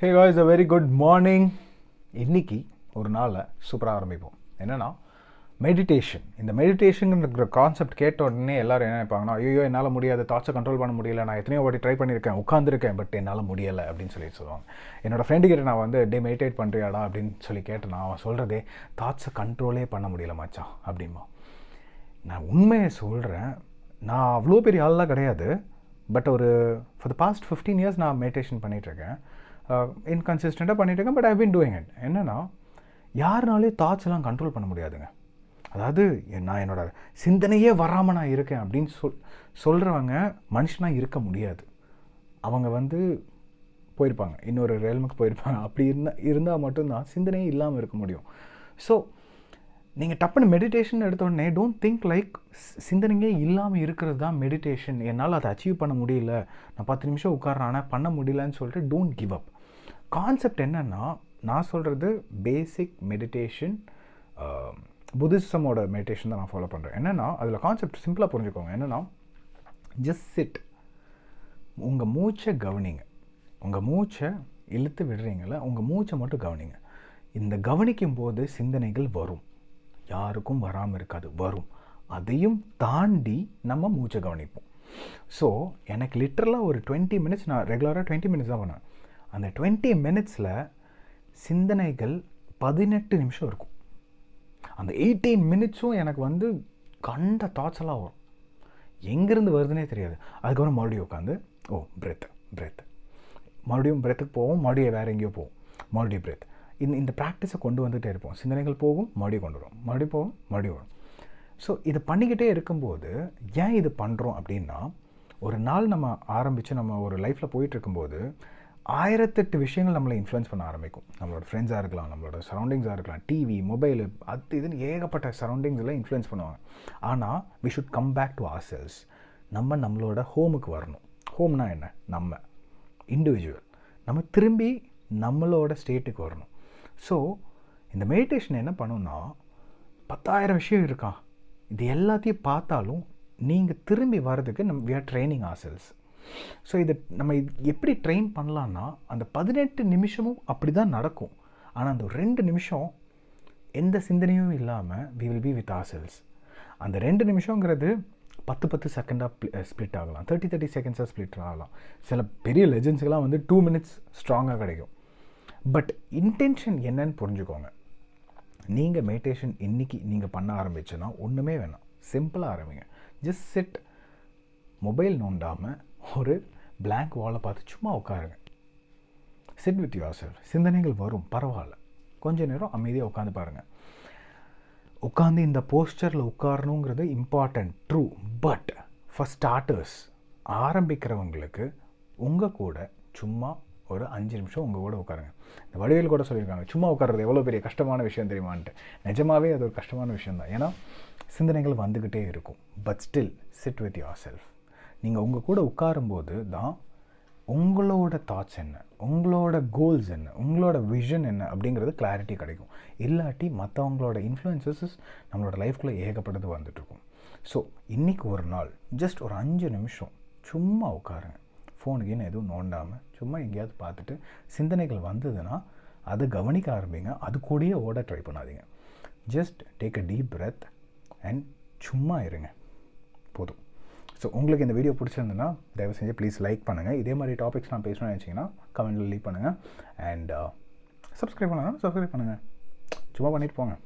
Hey guys, a very good morning. இன்னைக்கு ஒரு நாளை சூப்பராக ஆரம்பிப்போம். என்னென்னா மெடிடேஷன். இந்த மெடிடேஷனுங்கிற கான்செப்ட் கேட்ட உடனே எல்லோரும் என்ன நினைப்பாங்கன்னா, ஐயோ என்னால் முடியாது, தாட்ஸை கண்ட்ரோல் பண்ண முடியல, நான் எத்தனையோ வாட்டி ட்ரை பண்ணியிருக்கேன், உட்காந்துருக்கேன், பட் என்னால் முடியலை அப்படின்னு சொல்லுவாங்க. என்னோடய ஃப்ரெண்டுக்கிட்ட நான் வந்து மெடிடேட் பண்ணுறியாடா அப்படின்னு சொல்லி கேட்டேன். அவன் சொல்கிறதே தாட்ஸை கண்ட்ரோலே பண்ண முடியல மச்சான் அப்படிமா. நான் உண்மையை சொல்கிறேன், நான் அவ்வளோ பெரிய ஆள்லாம் கிடையாது, பட் ஒரு ஃபார் த பாஸ்ட் 15 years நான் மெடிடேஷன் பண்ணிகிட்ருக்கேன். இன்கன்சிஸ்டண்ட்டாக பண்ணிகிட்ருக்கேன், but I been doing it. என்னென்னா யாருனாலே தாட்ஸ் எல்லாம் கண்ட்ரோல் பண்ண முடியாதுங்க. அதாவது நான் என்னோடய சிந்தனையே வராமல் நான் இருக்கேன் அப்படின்னு சொல்கிறவங்க மனுஷனாக இருக்க முடியாது. அவங்க வந்து போயிருப்பாங்க, இன்னொரு ரெல்முக்கு போயிருப்பாங்க. அப்படி இருந்தால் மட்டும்தான் சிந்தனையே இல்லாமல் இருக்க முடியும். ஸோ நீங்கள் டப்புன்னு மெடிடேஷன் எடுத்தோடனே டோன்ட் திங்க் லைக் சிந்தனையே இல்லாமல் இருக்கிறது தான் மெடிடேஷன், என்னால் அதை அச்சீவ் பண்ண முடியல, நான் 10 நிமிஷம் உட்கார்றேன் ஆனால் பண்ண முடியலன்னு சொல்லிட்டு டோன்ட் கிவ் அப். கான்செப்ட் என்னென்னா, நான் சொல்கிறது பேசிக் மெடிடேஷன், புத்திசமோட மெடிடேஷன் தான் நான் ஃபாலோ பண்ணுறேன். என்னென்னா அதில் கான்செப்ட் சிம்பிளாக புரிஞ்சுக்கோங்க. என்னென்னா ஜஸ்ட் சிட், உங்கள் மூச்சை கவனிங்க. உங்கள் மூச்சை இழுத்து விடுறீங்கள, உங்கள் மூச்சை மட்டும் கவனிங்க. இந்த கவனிக்கும் போது சிந்தனைகள் வரும், யாருக்கும் வராமல் இருக்காது, வரும். அதையும் தாண்டி நம்ம மூச்சை கவனிப்போம். ஸோ எனக்கு லிட்டரலாக ஒரு 20 minutes, நான் ரெகுலராக 20 minutes தான் பண்ணுவேன். அந்த 20 minutesல சிந்தனைகள் 18 நிமிஷம் இருக்கும். அந்த 18 minutesம் எனக்கு வந்து கண்ட தாட்ஸ் எல்லாம் வரும், எங்கேருந்து வருதுன்னே தெரியாது. அதுக்கப்புறம் மறுபடியும் உட்காந்து பிரெத் மறுபடியும் பிரெத்துக்கு போவோம், மறுபடியும் வேறு எங்கேயோ போவோம், மறுபடியும் பிரெத். இந்த ப்ராக்டிஸை கொண்டு வந்துகிட்டே இருப்போம். சிந்தனைகள் போகும், மறுபடியும் கொண்டு வரும், மறுபடியும் போகும், மறுபடியும் வரும். ஸோ இதை பண்ணிக்கிட்டே இருக்கும்போது ஏன் இது பண்ணுறோம் அப்படின்னா, ஒரு நாள் நம்ம ஆரம்பித்து நம்ம ஒரு லைஃப்பில் போயிட்டு இருக்கும்போது 1008 விஷயங்கள் நம்மளை இன்ஃப்ளூயன்ஸ் பண்ண ஆரம்பிக்கும். நம்மளோட ஃப்ரெண்ட்ஸாக இருக்கலாம், நம்மளோட சரௌண்டிங்ஸாக இருக்கலாம், டிவி, மொபைலு, அது இதுன்னு ஏகப்பட்ட சரௌண்டிங்ஸில் இன்ஃப்ளூயன்ஸ் பண்ணுவாங்க. ஆனால் we should come back to ourselves. நம்மளோட ஹோமுக்கு வரணும். ஹோம்னா என்ன? நம்ம இண்டிவிஜுவல். நம்ம திரும்பி நம்மளோட ஸ்டேட்டுக்கு வரணும். ஸோ இந்த மெடிடேஷன் என்ன பண்ணுன்னா, 10,000 விஷயம் இருக்கா, இது எல்லாத்தையும் பார்த்தாலும் நீங்கள் திரும்பி வர்றதுக்கு we are training ourselves. So இதை நம்ம எப்படி ட்ரெயின் பண்ணலான்னா, அந்த 18 நிமிஷமும் அப்படி தான் நடக்கும். ஆனால் அந்த 2 நிமிஷம் எந்த சிந்தனையும் இல்லாமல் we will be with ourselves. அந்த 2 நிமிஷங்கிறது 10 செகண்டாக ஸ்ப்ளிட் ஆகலாம், 30 செகண்ட்ஸாக ஸ்ப்ளிட் ஆகலாம். சில பெரிய லெஜெண்ட்ஸ்க்கெலாம் வந்து 2 minutes ஸ்ட்ராங்காக கிடைக்கும். பட் இன்டென்ஷன் என்னன்னு புரிஞ்சுக்கோங்க. நீங்கள் மெடிடேஷன் இன்றைக்கி நீங்கள் பண்ண ஆரம்பிச்சுன்னா ஒன்றுமே வேணாம், சிம்பிளாக ஆரம்பிங்க. ஜஸ்ட் சிட், மொபைல் நோண்டாமல் ஒரு பிளாங்க் வாலை பார்த்து சும்மா உட்காருங்க. Sit with your self. சிந்தனைகள் வரும், பரவாயில்ல, கொஞ்ச நேரம் அமைதியாக உட்காந்து பாருங்கள். உட்காந்து இந்த போஸ்டரில் உட்காரணுங்கிறது important, true. But for starters, ஆரம்பிக்கிறவங்களுக்கு உங்கள் கூட சும்மா ஒரு 5 நிமிஷம் உங்கள் கூட உட்காருங்க. இந்த வடிவேல் கூட சொல்லியிருக்காங்க, சும்மா உட்கார்றது எவ்வளோ பெரிய கஷ்டமான விஷயம் தெரியுமான்ட்டு. நிஜமாகவே அது ஒரு கஷ்டமான விஷயந்தான். ஏன்னா சிந்தனைகள் வந்துக்கிட்டே இருக்கும். But still sit with your self. நீங்கள் உங்கள் கூட உட்காரும்போது தான் உங்களோட தாட்ஸ் என்ன, உங்களோட கோல்ஸ் என்ன, உங்களோட விஷன் என்ன அப்படிங்கிறது கிளாரிட்டி கிடைக்கும். இல்லாட்டி மற்றவங்களோட இன்ஃப்ளூயன்சஸ் நம்மளோட லைஃப்குள்ளே ஏகப்பட்டது வந்துட்டுருக்கும். ஸோ இன்றைக்கி ஒரு நாள் ஜஸ்ட் ஒரு 5 நிமிஷம் சும்மா உட்காருங்க. ஃபோனுக்குன்னு எதுவும் நோண்டாமல் சும்மா எங்கேயாவது பார்த்துட்டு சிந்தனைகள் வந்ததுன்னா அதை கவனிக்க ஆரம்பிங்க. அது கூடயே ஓட ட்ரை பண்ணாதீங்க. Just take a deep breadth and சும்மா இருங்க, போதும். ஸோ உங்களுக்கு இந்த வீடியோ பிடிச்சிருந்ததுன்னா தயவு செஞ்சு ப்ளீஸ் லைக் பண்ணுங்கள். இதே மாதிரி டாபிக்ஸ் நான் பேசணும்னு நினச்சிங்கன்னா கமெண்ட்டில் லீவ் பண்ணுங்கள். அண்ட் சப்ஸ்கிரைப் பண்ணுங்கள், சும்மா பண்ணிட்டு போங்க.